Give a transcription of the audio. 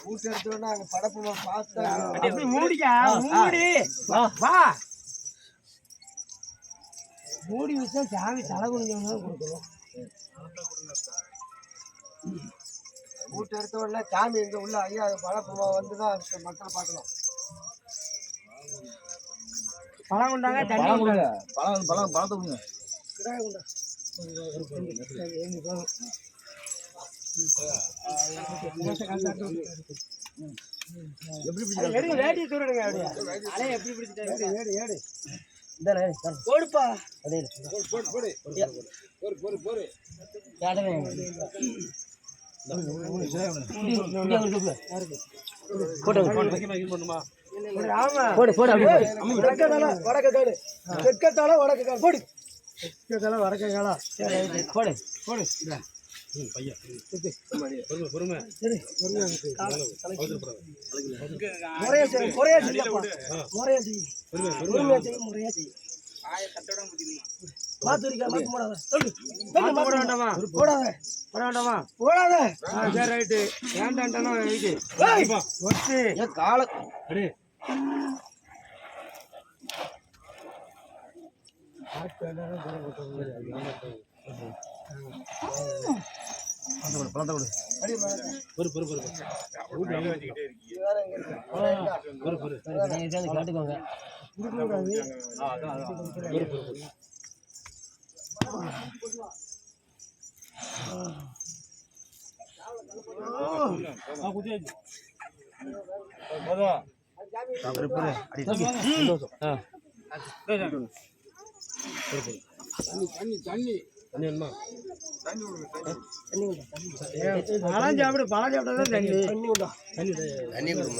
ஊட்டு எடுத்தோன்னா அங்க படப்பமா பார்த்தா மூடிக்கா மூடி வா மூடி வச்சா சாமி தலை குடிஞ்சவங்க கொடுக்கணும். ஊட்டு எடுத்த உடனே சாமி எங்க உள்ள ஐயா படப்பமா வந்துதான் மக்களை பார்க்கணும். பழம் உண்டாங்க தண்ணி உண்டாங்க பழத்தை கொடுங்க கிடாய் உண்டா எப்படி வேட்டி சொல்லுங்க அப்படியே எப்படி பிடிச்சிட்டு ஏடு போடுப்பா பழம் சாப்பிடு பழம் சாப்பிட்டா தண்ணி தண்ணி கொடுங்க